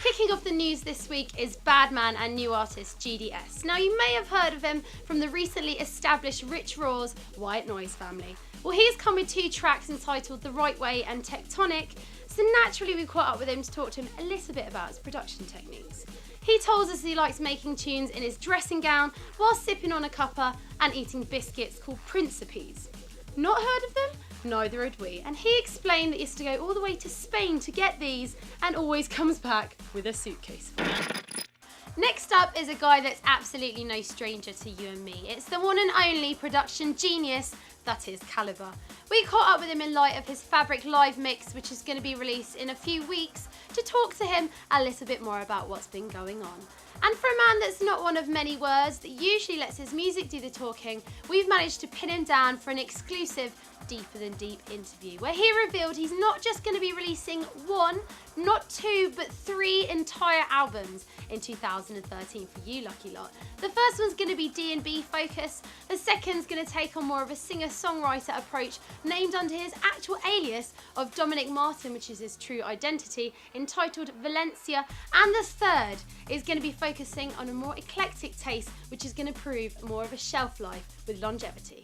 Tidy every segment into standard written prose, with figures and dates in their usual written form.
Kicking off the news this week is Badman and new artist GDS. Now, you may have heard of him from the recently established Rich Raw's White Noise family. Well, he's come with 2 tracks entitled The Right Way and Tectonic, so naturally we caught up with him to talk to him a little bit about his production techniques. He tells us he likes making tunes in his dressing gown while sipping on a cuppa and eating biscuits called Principes. Not heard of them? Neither had we, and he explained that he has to go all the way to Spain to get these and always comes back with a suitcase. Next up is a guy that's absolutely no stranger to you and me. It's the one and only production genius, that is Calibre. We caught up with him in light of his Fabric live mix, which is going to be released in a few weeks, to talk to him a little bit more about what's been going on. And for a man that's not one of many words, that usually lets his music do the talking, we've managed to pin him down for an exclusive Deeper Than Deep interview, where he revealed he's not just going to be releasing 1, not 2, but 3 entire albums in 2013 for you lucky lot. The first one's going to be D&B focused, the second's going to take on more of a singer-songwriter approach, named under his actual alias of Dominic Martin, which is his true identity, entitled Valencia, and the third is going to be focusing on a more eclectic taste, which is going to prove more of a shelf life with longevity.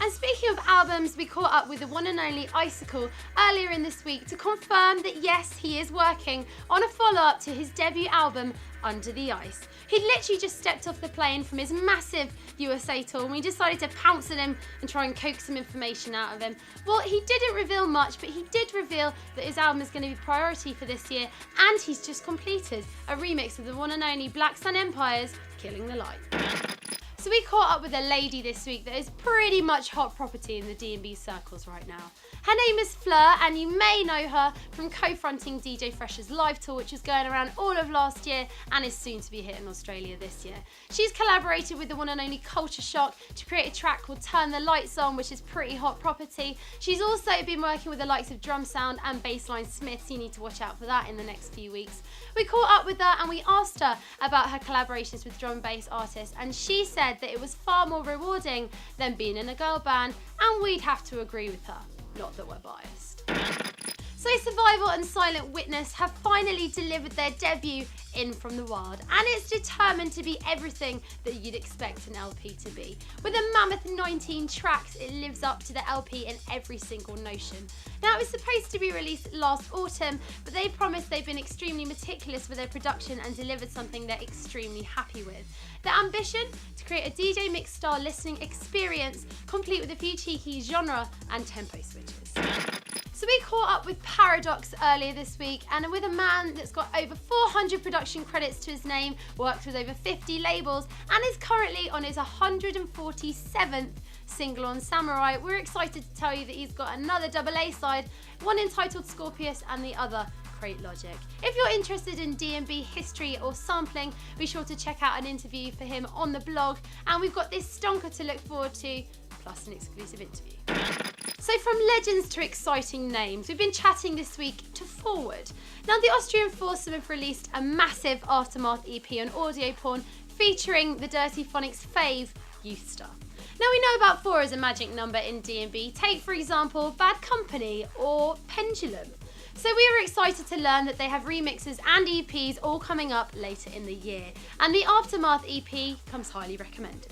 And speaking of albums, we caught up with the one and only Icicle earlier in this week to confirm that yes, he is working on a follow-up to his debut album, Under the Ice. He'd literally just stepped off the plane from his massive USA tour and we decided to pounce at him and try and coax some information out of him. Well, he didn't reveal much, but he did reveal that his album is going to be priority for this year, and he's just completed a remix of the one and only Black Sun Empire's Killing the Light. So we caught up with a lady this week that is pretty much hot property in the D&B circles right now. Her name is Fleur, and you may know her from co-fronting DJ Fresh's live tour, which was going around all of last year and is soon to be hitting Australia this year. She's collaborated with the one and only Culture Shock to create a track called Turn the Lights On, which is pretty hot property. She's also been working with the likes of Drum Sound and Bassline Smith, so you need to watch out for that in the next few weeks. We caught up with her and we asked her about her collaborations with drum and bass artists, and she said that it was far more rewarding than being in a girl band, and we'd have to agree with her. Not that we're biased. So Survival and Silent Witness have finally delivered their debut, In From the Wild, and it's determined to be everything that you'd expect an LP to be. With a mammoth 19 tracks, it lives up to the LP in every single notion. Now, it was supposed to be released last autumn, but they promised they've been extremely meticulous with their production and delivered something they're extremely happy with. Their ambition? To create a DJ mix style listening experience, complete with a few cheeky genre and tempo switches. So we caught up with Paradox earlier this week, and with a man that's got over 400 production credits to his name, worked with over 50 labels, and is currently on his 147th single on Samurai. We're excited to tell you that he's got another double A side, one entitled Scorpius and the other Crate Logic. If you're interested in D&B history or sampling, be sure to check out an interview for him on the blog, and we've got this stonker to look forward to, plus an exclusive interview. So from legends to exciting names, we've been chatting this week to Forward. Now, the Austrian foursome have released a massive Aftermath EP on Audio Porn featuring the Dirty Phonics fave, Youth Star. Now, we know about 4 as a magic number in D&B. Take, for example, Bad Company or Pendulum. So we were excited to learn that they have remixes and EPs all coming up later in the year, and the Aftermath EP comes highly recommended.